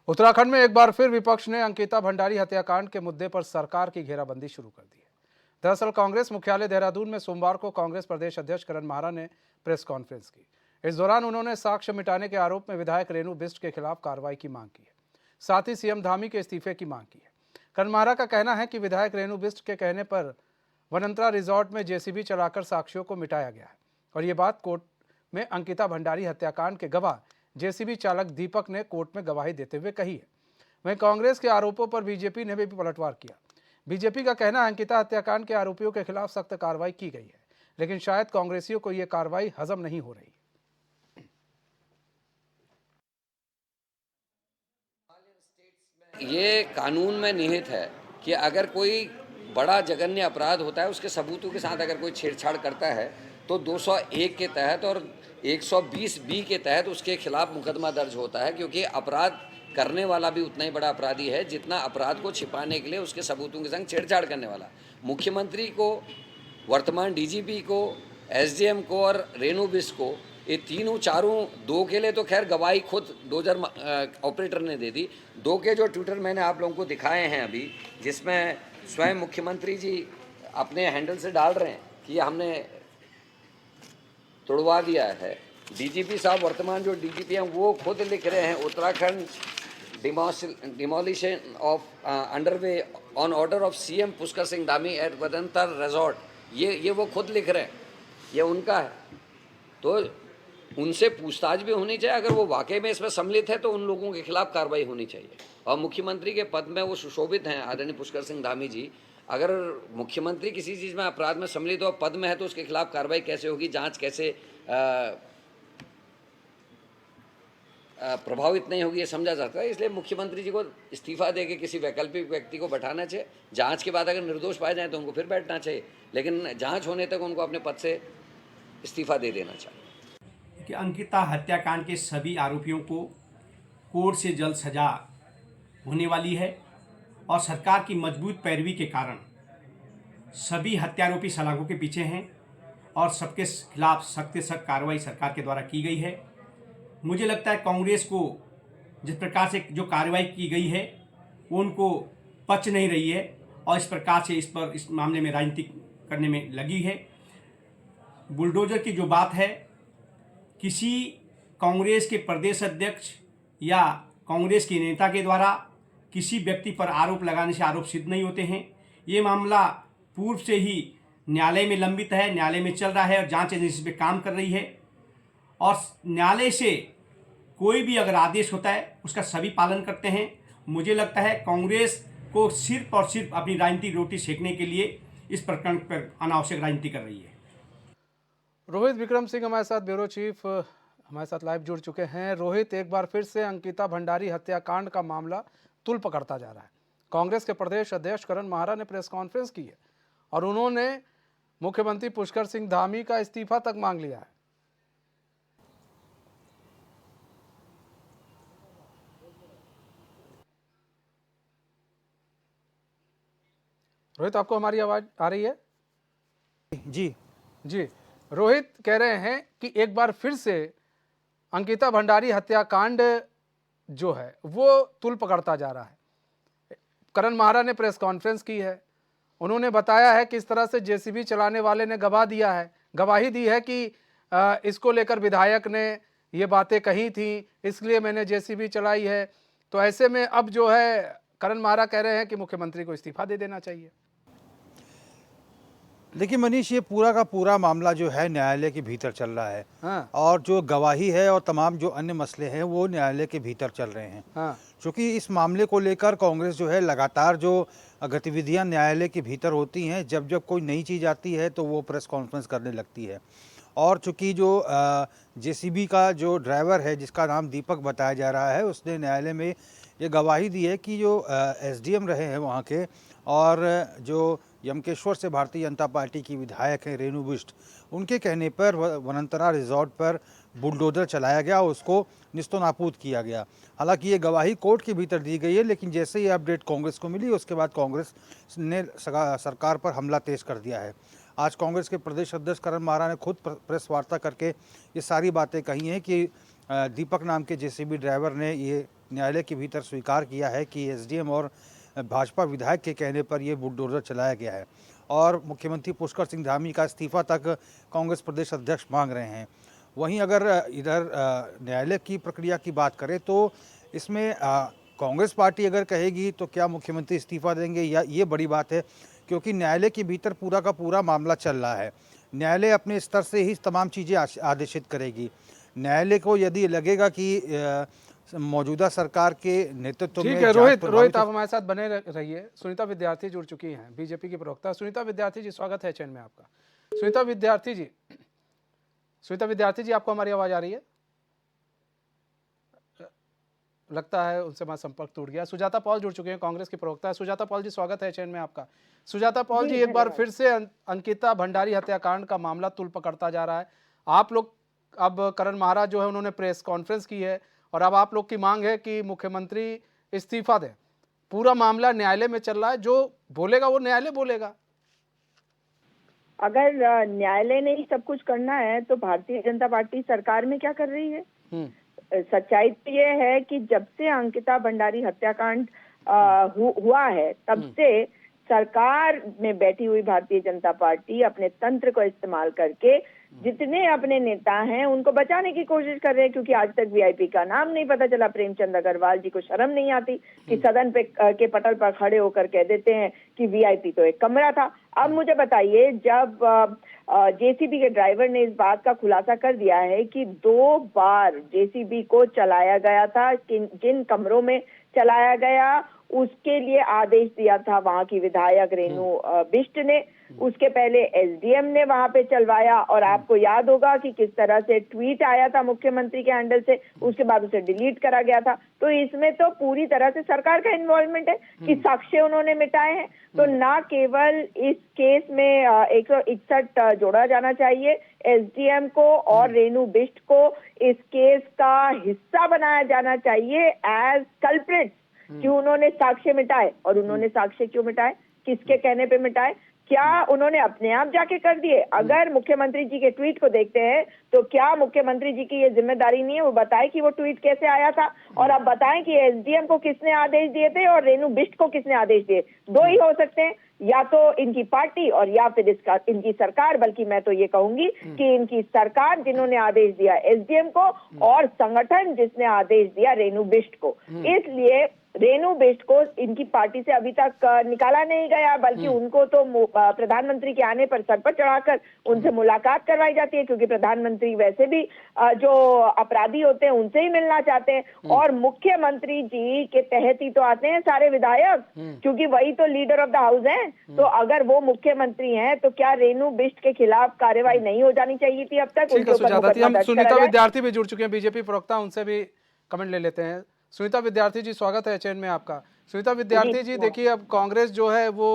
उत्तराखंड में एक बार फिर विपक्ष ने अंकिता भंडारी हत्याकांड के मुद्दे पर सरकार की घेराबंदी शुरू कर दी है। दरअसल कांग्रेस मुख्यालय देहरादून में सोमवार को कांग्रेस प्रदेश अध्यक्ष करण माहरा ने प्रेस कॉन्फ्रेंस की। इस दौरान उन्होंने साक्ष्य मिटाने के आरोप में विधायक रेणु बिष्ट के खिलाफ कार्रवाई की मांग की है। साथ ही सीएम धामी के इस्तीफे की मांग की है। करण माहरा का कहना है कि विधायक रेणु बिष्ट के कहने पर वनंतरा रिजॉर्ट में जेसीबी चलाकर साक्ष्यों को मिटाया गया है और ये बात कोर्ट में अंकिता भंडारी हत्याकांड के गवाह जेसीबी चालक दीपक ने कोर्ट में गवाही देते हुए कही है। वहीं कांग्रेस के आरोपों पर बीजेपी ने भी पलटवार किया। बीजेपी का कहना है अंकिता हत्याकांड के आरोपियों के खिलाफ सख्त कार्रवाई की गई है, लेकिन शायद कांग्रेसियों को यह कार्रवाई हजम नहीं हो रही। ये कानून में निहित है कि अगर कोई बड़ा जघन्य अपराध होता है, उसके सबूतों के साथ अगर कोई छेड़छाड़ करता है तो 201 के तहत और 120 बी के तहत उसके खिलाफ मुकदमा दर्ज होता है, क्योंकि अपराध करने वाला भी उतना ही बड़ा अपराधी है जितना अपराध को छिपाने के लिए उसके सबूतों के संग छेड़छाड़ करने वाला। मुख्यमंत्री को, वर्तमान डीजीपी को, एसडीएम को और रेणु बिष्ट को, ये तीनों चारों, दो के लिए तो खैर गवाही खुद डोजर ऑपरेटर ने दे दी। दो के जो ट्विटर मैंने आप लोगों को दिखाए हैं अभी, जिसमें स्वयं मुख्यमंत्री जी अपने हैंडल से डाल रहे हैं कि हमने तोड़वा दिया है। डीजीपी साहब, वर्तमान जो डीजीपी हैं, वो खुद लिख रहे हैं Uttarakhand demolition of underway on order of CM Pushkar Singh Dhami at Vanantara resort. ये वो खुद लिख रहे हैं, ये उनका है। तो उनसे पूछताछ भी होनी चाहिए। अगर वो वाकई में इसमें सम्मिलित है तो उन लोगों के खिलाफ कार्रवाई होनी चाहिए। और मुख्यमंत्री के पद में वो सुशोभित हैं, आदरणीय पुष्कर सिंह धामी जी। अगर मुख्यमंत्री किसी चीज़ में अपराध में सम्मिलित हो, पद में है, तो उसके खिलाफ कार्रवाई कैसे होगी, जांच कैसे प्रभावित नहीं होगी, ये समझा जाता है। इसलिए मुख्यमंत्री जी को इस्तीफा देके किसी वैकल्पिक व्यक्ति को बैठाना चाहिए। जांच के बाद अगर निर्दोष पाए जाए तो उनको फिर बैठना चाहिए, लेकिन जांच होने तक उनको अपने पद से इस्तीफा दे देना चाहिए। कि अंकिता हत्याकांड के सभी आरोपियों को कोर्ट से जल्द सजा होने वाली है और सरकार की मजबूत पैरवी के कारण सभी हत्यारोपी सलाखों के पीछे हैं और सबके खिलाफ सख्त से सख्त कार्रवाई सरकार के द्वारा की गई है। मुझे लगता है कांग्रेस को जिस प्रकार से जो कार्रवाई की गई है वो उनको पच नहीं रही है और इस प्रकार से इस मामले में राजनीति करने में लगी है। बुलडोजर की जो बात है, किसी कांग्रेस के प्रदेश अध्यक्ष या कांग्रेस के नेता के द्वारा किसी व्यक्ति पर आरोप लगाने से आरोप सिद्ध नहीं होते हैं। ये मामला पूर्व से ही न्यायालय में लंबित है, न्यायालय में चल रहा है और जांच एजेंसी इस पर काम कर रही है और न्यायालय से कोई भी अगर आदेश होता है उसका सभी पालन करते हैं। मुझे लगता है कांग्रेस को सिर्फ और सिर्फ अपनी राजनीतिक रोटी सेकने के लिए इस प्रकरण पर अनावश्यक राजनीति कर रही है। रोहित विक्रम सिंह हमारे साथ, ब्यूरो चीफ, हमारे साथ लाइव जुड़ चुके हैं। रोहित, एक बार फिर से अंकिता भंडारी हत्याकांड का मामला तुल पकड़ता जा रहा है। कांग्रेस के प्रदेश अध्यक्ष करण माहरा ने प्रेस कॉन्फ्रेंस की है और उन्होंने मुख्यमंत्री पुष्कर सिंह धामी का इस्तीफा तक मांग लिया है। रोहित, आपको हमारी आवाज आ रही है? जी जी, रोहित कह रहे हैं कि एक बार फिर से अंकिता भंडारी हत्याकांड जो है वो तुल पकड़ता जा रहा है। करण माहरा ने प्रेस कॉन्फ्रेंस की है। उन्होंने बताया है कि इस तरह से जेसीबी चलाने वाले ने गवाही दी है कि इसको लेकर विधायक ने ये बातें कही थी, इसलिए मैंने जेसीबी चलाई है। तो ऐसे में अब जो है करण माहरा कह रहे हैं कि मुख्यमंत्री को इस्तीफा दे देना चाहिए। देखिए मनीष, ये पूरा का पूरा मामला जो है न्यायालय के भीतर चल रहा है। हाँ। और जो गवाही है और तमाम जो अन्य मसले हैं वो न्यायालय के भीतर चल रहे हैं। हाँ। क्योंकि इस मामले को लेकर कांग्रेस जो है लगातार जो गतिविधियां न्यायालय के भीतर होती हैं, जब जब कोई नई चीज़ आती है तो वो प्रेस कॉन्फ्रेंस करने लगती है। और चूँकि जो जेसीबी का जो ड्राइवर है जिसका नाम दीपक बताया जा रहा है, उसने न्यायालय में ये गवाही दी है कि जो एसडीएम रहे हैं वहाँ के और जो यमकेश्वर से भारतीय जनता पार्टी की विधायक हैं रेणु बिष्ट, उनके कहने पर वनंतरा रिजॉर्ट पर बुलडोजर चलाया गया, उसको निस्तो नाबूद किया गया। हालांकि ये गवाही कोर्ट के भीतर दी गई है, लेकिन जैसे ही अपडेट कांग्रेस को मिली उसके बाद कांग्रेस ने सरकार पर हमला तेज कर दिया है। आज कांग्रेस के प्रदेश अध्यक्ष करण माहरा ने खुद प्रेस वार्ता करके ये सारी बातें कही हैं कि दीपक नाम के जेसीबी ड्राइवर ने ये न्यायालय के भीतर स्वीकार किया है कि एसडीएम और भाजपा विधायक के कहने पर ये बुलडोजर चलाया गया है और मुख्यमंत्री पुष्कर सिंह धामी का इस्तीफा तक कांग्रेस प्रदेश अध्यक्ष मांग रहे हैं। वहीं अगर इधर न्यायालय की प्रक्रिया की बात करें तो इसमें कांग्रेस पार्टी अगर कहेगी तो क्या मुख्यमंत्री इस्तीफा देंगे, या ये बड़ी बात है, क्योंकि न्यायालय के भीतर पूरा का पूरा मामला चल रहा है। न्यायालय अपने स्तर से ही तमाम चीज़ें आदेशित करेगी। न्यायालय को यदि लगेगा कि मौजूदा सरकार के नेतृत्व में ठीक है। जांच रोहित प्रभावित आप हमारे साथ बने रहिए। सुनीता विद्यार्थी जुड़ चुकी हैं, बीजेपी की प्रवक्ता। सुनीता विद्यार्थी जी, स्वागत है चैन में आपका। सुनीता विद्यार्थी जी आपको हमारी आवाज आ रही है? लगता है उनसे हमारा संपर्क टूट गया। सुजाता पॉल जुड़ चुके हैं, कांग्रेस की प्रवक्ता। सुजाता पॉल जी, स्वागत है चैन में आपका। सुजाता पॉल जी, एक बार फिर से अंकिता भंडारी हत्याकांड का मामला तुल पकड़ता जा रहा है। आप लोग, अब करण महाराज जो है उन्होंने प्रेस कॉन्फ्रेंस की है और अब आप लोग की मांग है कि मुख्यमंत्री इस्तीफा दें। पूरा मामला न्यायालय में चल रहा है, जो बोलेगा वो न्यायालय बोलेगा। अगर न्यायालय ने ही सब कुछ करना है तो भारतीय जनता पार्टी सरकार में क्या कर रही है? सच्चाई तो ये है कि जब से अंकिता भंडारी हत्याकांड हुआ है तब से सरकार में बैठी हुई भारतीय जनता पार्टी अपने तंत्र को इस्तेमाल करके जितने अपने नेता हैं उनको बचाने की कोशिश कर रहे हैं, क्योंकि आज तक वीआईपी का नाम नहीं पता चला। प्रेमचंद अग्रवाल जी को शर्म नहीं आती कि सदन पे के पटल पर खड़े होकर कह देते हैं कि वीआईपी तो एक कमरा था। अब मुझे बताइए, जब जेसीबी के ड्राइवर ने इस बात का खुलासा कर दिया है कि 2 बार जेसीबी को चलाया गया था, जिन कमरों में चलाया गया उसके लिए आदेश दिया था वहां की विधायक रेणु बिष्ट ने, उसके पहले एसडीएम ने वहां पे चलवाया। और आपको याद होगा कि किस तरह से ट्वीट आया था मुख्यमंत्री के हैंडल से, उसके बाद उसे डिलीट करा गया था। तो इसमें तो पूरी तरह से सरकार का इन्वॉल्वमेंट है कि साक्ष्य उन्होंने मिटाए हैं। तो ना केवल इस केस में 161 जोड़ा जाना चाहिए, एसडीएम को और रेणु बिष्ट को इस केस का हिस्सा बनाया जाना चाहिए एज कल्प्रिट्स, कि उन्होंने साक्ष्य मिटाए। और उन्होंने साक्ष्य क्यों मिटाए, किसके कहने पे मिटाए? क्या उन्होंने अपने आप जाके कर दिए? अगर मुख्यमंत्री जी के ट्वीट को देखते हैं तो क्या मुख्यमंत्री जी की ये जिम्मेदारी नहीं है वो बताए कि वो ट्वीट कैसे आया था? और अब बताएं कि एसडीएम को किसने आदेश दिए थे और रेणु बिष्ट को किसने आदेश दिए। 2 ही हो सकते हैं, या तो इनकी पार्टी और या फिर इनकी सरकार। बल्कि मैं तो ये कहूंगी कि इनकी सरकार जिन्होंने आदेश दिया एसडीएम को और संगठन जिसने आदेश दिया रेणु बिष्ट को। इसलिए रेणु बिष्ट को इनकी पार्टी से अभी तक निकाला नहीं गया, बल्कि उनको तो प्रधानमंत्री के आने पर सर पर चढ़ाकर उनसे मुलाकात करवाई जाती है, क्योंकि प्रधानमंत्री वैसे भी जो अपराधी होते हैं उनसे ही मिलना चाहते हैं। और मुख्यमंत्री जी के तहत ही तो आते हैं सारे विधायक, क्योंकि वही तो लीडर ऑफ द हाउस हैं। तो अगर वो मुख्यमंत्री हैं तो क्या रेणु बिष्ट के खिलाफ कार्रवाई नहीं हो जानी चाहिए थी अब तक? ठीक है सुजाता जी, हम सुनीता विद्यार्थी भी जुड़ चुके हैं, बीजेपी प्रवक्ता, उनसे भी कमेंट ले लेते हैं। सुनीता विद्यार्थी जी, स्वागत है चैन में आपका। सुनीता विद्यार्थी जी, देखिए अब कांग्रेस जो है वो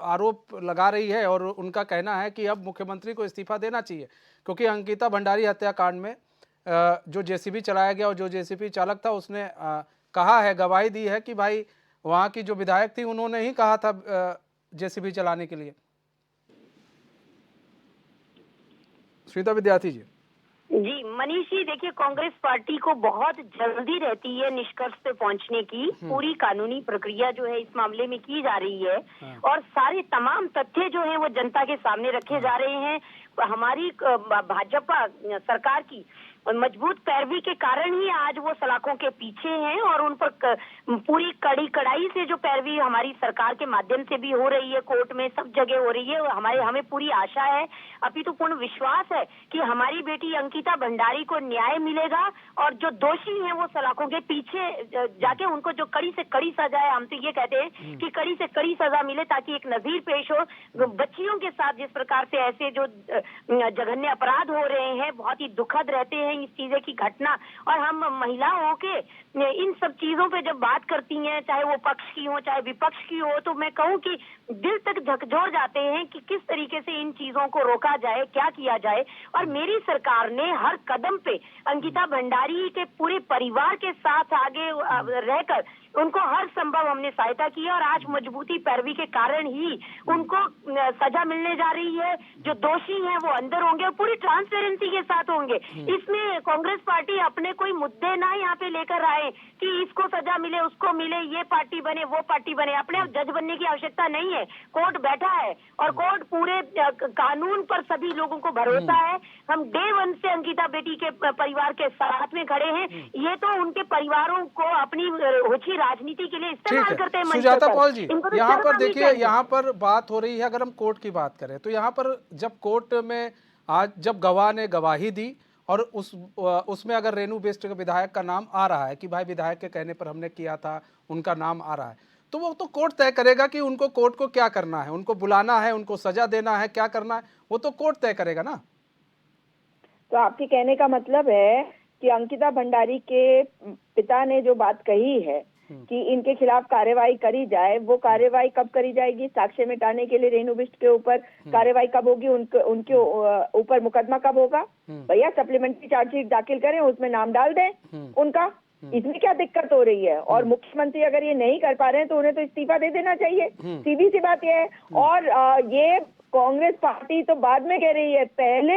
आरोप लगा रही है और उनका कहना है कि अब मुख्यमंत्री को इस्तीफा देना चाहिए, क्योंकि अंकिता भंडारी हत्याकांड में जो जेसीबी चलाया गया और जो जेसीबी चालक था उसने कहा है, गवाही दी है कि भाई वहाँ की जो विधायक थी उन्होंने ही कहा था जेसीबी चलाने के लिए। सुनीता विद्यार्थी जी। जी मनीष जी, देखिए कांग्रेस पार्टी को बहुत जल्दी रहती है निष्कर्ष पे पहुंचने की। पूरी कानूनी प्रक्रिया जो है इस मामले में की जा रही है और सारे तमाम तथ्य जो हैं वो जनता के सामने रखे जा रहे हैं। हमारी भाजपा सरकार की मजबूत पैरवी के कारण ही आज वो सलाखों के पीछे हैं और उन पर पूरी कड़ाई से जो पैरवी हमारी सरकार के माध्यम से भी हो रही है, कोर्ट में सब जगह हो रही है। हमें पूरी आशा है, अभी तो पूर्ण विश्वास है कि हमारी बेटी अंकिता भंडारी को न्याय मिलेगा और जो दोषी हैं वो सलाखों के पीछे जाके उनको जो कड़ी से कड़ी सजा है, हम तो ये कहते हैं कि कड़ी से कड़ी सजा मिले ताकि एक नजीर पेश हो। बच्चियों के साथ जिस प्रकार से ऐसे जो जघन्य अपराध हो रहे हैं बहुत ही दुखद रहते हैं इस चीजें की घटना। और हम महिलाओं के इन सब चीजों पे जब बात करती हैं, चाहे वो पक्ष की हो चाहे विपक्ष की हो, तो मैं कहूँ कि दिल तक झकझोर जाते हैं कि किस तरीके से इन चीजों को रोका जाए, क्या किया जाए। और मेरी सरकार ने हर कदम पे अंकिता भंडारी के पूरे परिवार के साथ आगे रहकर उनको हर संभव हमने सहायता की है और आज मजबूती पैरवी के कारण ही उनको सजा मिलने जा रही है। जो दोषी हैं वो अंदर होंगे और पूरी ट्रांसपेरेंसी के साथ होंगे। इसमें देखिए कांग्रेस पार्टी अपने कोई मुद्दे ना यहाँ पे लेकर आए कि इसको सजा मिले, उसको मिले, ये पार्टी बने, वो पार्टी बने। अपने जज बनने की आवश्यकता नहीं है। कोर्ट बैठा है और कोर्ट पूरे कानून पर सभी लोगों को भरोसा है। हम डे वन से अंकिता बेटी के परिवार के साथ में खड़े हैं। ये तो उनके परिवारों को अपनी ओछी राजनीति के लिए ठीक इस्तेमाल है करते हैं मंच सुजाता पर। पॉल जी, इनको तो यहाँ शर्म पर आनी देखिए, चाहिए। यहाँ पर बात हो रही है, अगर हम कोर्ट की बात करें तो यहाँ पर जब कोर्ट में आज जब गवाह ने गवाही दी और उसमें अगर रेणु बिष्ट के विधायक का नाम आ रहा है कि भाई विधायक के कहने पर हमने किया था, उनका नाम आ रहा है, तो वो तो कोर्ट तय करेगा कि उनको कोर्ट को क्या करना है, उनको बुलाना है, उनको सजा देना है, क्या करना है, वो तो कोर्ट तय करेगा ना। तो आपके कहने का मतलब है कि अंकिता भंडारी के पिता ने जो बात कही है कि इनके खिलाफ कार्रवाई करी जाए, वो कार्रवाई कब करी जाएगी? साक्ष्य मिटाने के लिए रेणु बिष्ट के ऊपर कार्रवाई कब होगी? उनके ऊपर मुकदमा कब होगा? भैया सप्लीमेंट्री चार्जशीट दाखिल करें, उसमें नाम डाल दें उनका। इसमें क्या दिक्कत हो रही है? और मुख्यमंत्री अगर ये नहीं कर पा रहे हैं तो उन्हें तो इस्तीफा दे देना चाहिए, सीधी सी बात ये है। और ये कांग्रेस पार्टी तो बाद में कह रही है, पहले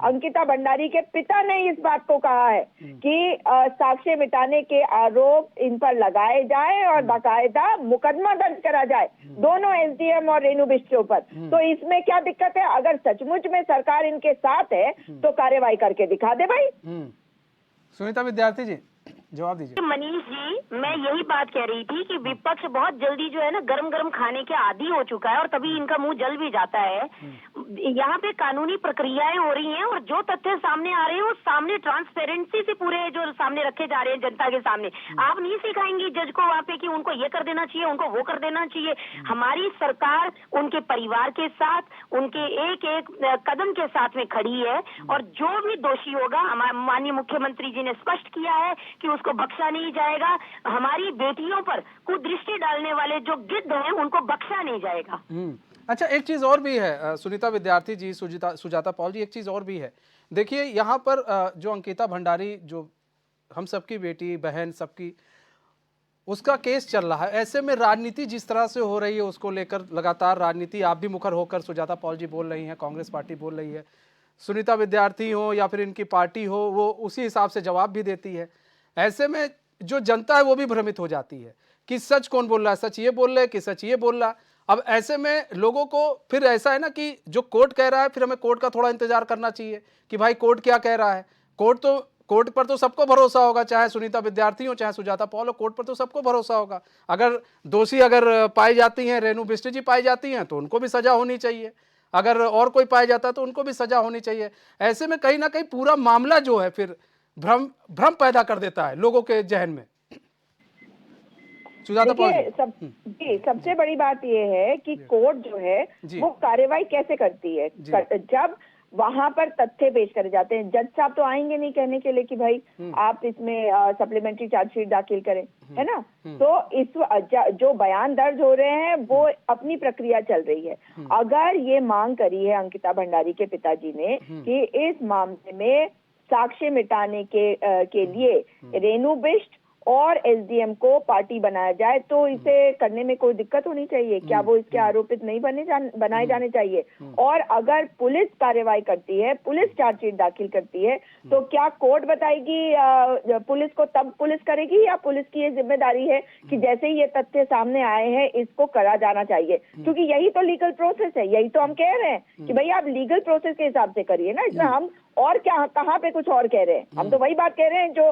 अंकिता भंडारी के पिता ने इस बात को कहा है कि साक्ष्य मिटाने के आरोप इन पर लगाए जाए और बाकायदा मुकदमा दर्ज करा जाए दोनों एसडीएम और रेणु बिष्ट के ऊपर। तो इसमें क्या दिक्कत है? अगर सचमुच में सरकार इनके साथ है तो कार्रवाई करके दिखा दे भाई। सुनीता विद्यार्थी जी जवाब दीजिए। मनीष जी, मैं यही बात कह रही थी कि विपक्ष बहुत जल्दी जो है ना गरम गरम खाने के आदी हो चुका है और तभी इनका मुंह जल भी जाता है। यहाँ पे कानूनी प्रक्रियाएं हो रही हैं और जो तथ्य सामने आ रहे हैं वो सामने ट्रांसपेरेंसी से पूरे जो सामने रखे जा रहे हैं जनता के सामने। आप नहीं सिखाएंगी जज को वहाँ पे कि उनको ये कर देना चाहिए, उनको वो कर देना चाहिए। हमारी सरकार उनके परिवार के साथ, उनके एक एक कदम के साथ में खड़ी है और जो भी दोषी होगा, हमारे माननीय मुख्यमंत्री जी ने स्पष्ट किया है कि उसको बख्शा नहीं जाएगा। हमारी बेटियों पर कुदृष्टि डालने वाले जो गिद्ध हैं उनको बख्शा नहीं जाएगा। अच्छा, एक चीज और भी है सुनीता विद्यार्थी जी, सुजाता पॉल जी, एक चीज और भी है। देखिए यहाँ पर जो अंकिता भंडारी, जो हम सबकी बेटी बहन सबकी, उसका केस चल रहा है। ऐसे में राजनीति जिस तरह से हो रही है उसको लेकर लगातार राजनीति, आप भी मुखर होकर सुजाता पॉल जी बोल रही हैं, कांग्रेस पार्टी बोल रही है, सुनीता विद्यार्थी हो या फिर इनकी पार्टी हो, वो उसी हिसाब से जवाब भी देती है। ऐसे में जो जनता है वो भी भ्रमित हो जाती है कि सच कौन बोल रहा है, सच ये बोल रहे हैं कि सच ये बोल रहा है। अब ऐसे में लोगों को फिर ऐसा है ना कि जो कोर्ट कह रहा है, फिर हमें कोर्ट का थोड़ा इंतजार करना चाहिए कि भाई कोर्ट क्या कह रहा है। कोर्ट पर तो सबको भरोसा होगा, चाहे सुनीता विद्यार्थी हो चाहे सुजाता पॉल हो, कोर्ट पर तो सबको भरोसा होगा। अगर दोषी पाई जाती हैं, रेणु बिष्ट जी पाई जाती हैं, तो उनको भी सजा होनी चाहिए। अगर और कोई पाया जाता है तो उनको भी सजा होनी चाहिए। ऐसे में कहीं ना कहीं पूरा मामला जो है फिर भ्रम पैदा कर देता है लोगों के जहन में। सुजाता पॉल जी, सबसे बड़ी बात यह है कि कोर्ट जो है वो कार्रवाई कैसे करती है? जब वहां पर तथ्य पेश करे जाते हैं, जज साहब तो आएंगे नहीं कहने के लिए कि भाई आप इसमें सप्लीमेंट्री चार्जशीट दाखिल करें, है ना? तो इस जो बयान दर्ज हो रहे हैं वो अपनी प्रक्रिया चल रही है। अगर ये मांग करी है अंकिता भंडारी के पिताजी ने कि इस मामले में साक्ष्य मिटाने के लिए रेणु बिष्ट और एसडीएम को पार्टी बनाया जाए, तो इसे करने में कोई दिक्कत होनी चाहिए क्या? वो इसके आरोपित नहीं बनाए जाने चाहिए? और अगर पुलिस कार्रवाई करती है, पुलिस चार्जशीट दाखिल करती है, तो क्या कोर्ट बताएगी पुलिस को, तब पुलिस करेगी? या पुलिस की ये जिम्मेदारी है कि जैसे ही ये तथ्य सामने आए हैं इसको करा जाना चाहिए? क्योंकि यही तो लीगल प्रोसेस है, यही तो हम कह रहे हैं कि भाई आप लीगल प्रोसेस के हिसाब से करिए ना। इसमें हम और क्या, कहाँ पे कुछ और कह रहे हैं? हम तो वही बात कह रहे हैं जो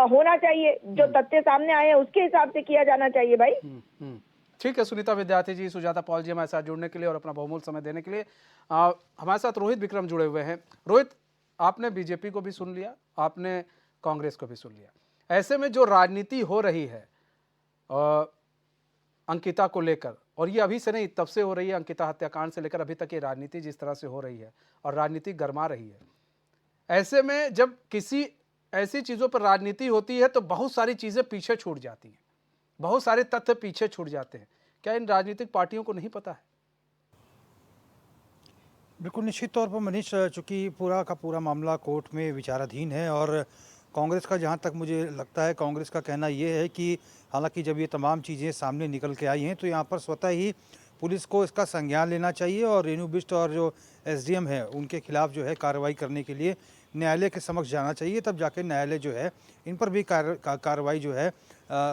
होना चाहिए, जो तथ्य सामने आए हैं उसके हिसाब से किया जाना चाहिए भाई। ठीक है सुनीता विद्यार्थी जी, सुजाता पॉल जी हमारे साथ जुड़ने के लिए और अपना बहुमूल्य समय देने के लिए। हमारे साथ रोहित विक्रम जुड़े हुए हैं। रोहित, आपने बीजेपी को भी सुन लिया, आपने कांग्रेस को भी सुन लिया। ऐसे में जो राजनीति हो रही है अंकिता को लेकर, और ये अभी से नहीं तब से हो रही है, अंकिता हत्याकांड से लेकर अभी तक ये राजनीति जिस तरह से हो रही है और राजनीति गरमा रही है, ऐसे में जब किसी ऐसी चीज़ों पर राजनीति होती है तो बहुत सारी चीज़ें पीछे छूट जाती हैं, बहुत सारे तथ्य पीछे छूट जाते हैं। क्या इन राजनीतिक पार्टियों को नहीं पता है? बिल्कुल निश्चित तौर पर मनीष, चूँकि पूरा का पूरा मामला कोर्ट में विचाराधीन है और कांग्रेस का, जहाँ तक मुझे लगता है, कांग्रेस का कहना ये है कि हालांकि जब ये तमाम चीज़ें सामने निकल के आई हैं तो यहाँ पर स्वतः ही पुलिस को इसका संज्ञान लेना चाहिए और रेणु बिष्ट और जो एसडीएम है उनके खिलाफ जो है कार्रवाई करने के लिए न्यायालय के समक्ष जाना चाहिए, तब जाके न्यायालय जो है इन पर भी कार्रवाई जो है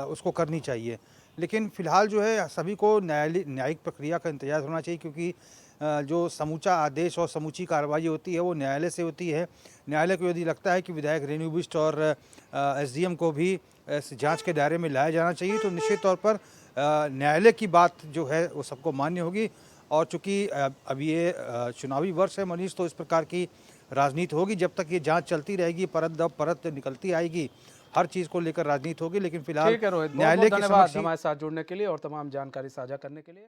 उसको करनी चाहिए। लेकिन फ़िलहाल जो है सभी को न्यायिक प्रक्रिया का इंतज़ार होना चाहिए, क्योंकि जो समूचा आदेश और समूची कार्रवाई होती है वो न्यायालय से होती है। न्यायालय को यदि लगता है कि विधायक रेणु बिष्ट और एसडीएम को भी इस जांच के दायरे में लाया जाना चाहिए, तो निश्चित तौर पर न्यायालय की बात जो है वो सबको मान्य होगी। और चूँकि अब ये चुनावी वर्ष है मनीष, तो इस प्रकार की राजनीति होगी। जब तक ये जांच चलती रहेगी, परत दर परत निकलती आएगी, हर चीज़ को लेकर राजनीति होगी। लेकिन फिलहाल ठीक है रोहित, बहुत न्यायालय बहुत के धन्यवाद समक्ष ही हमारे साथ जुड़ने के लिए और तमाम जानकारी साझा करने के लिए।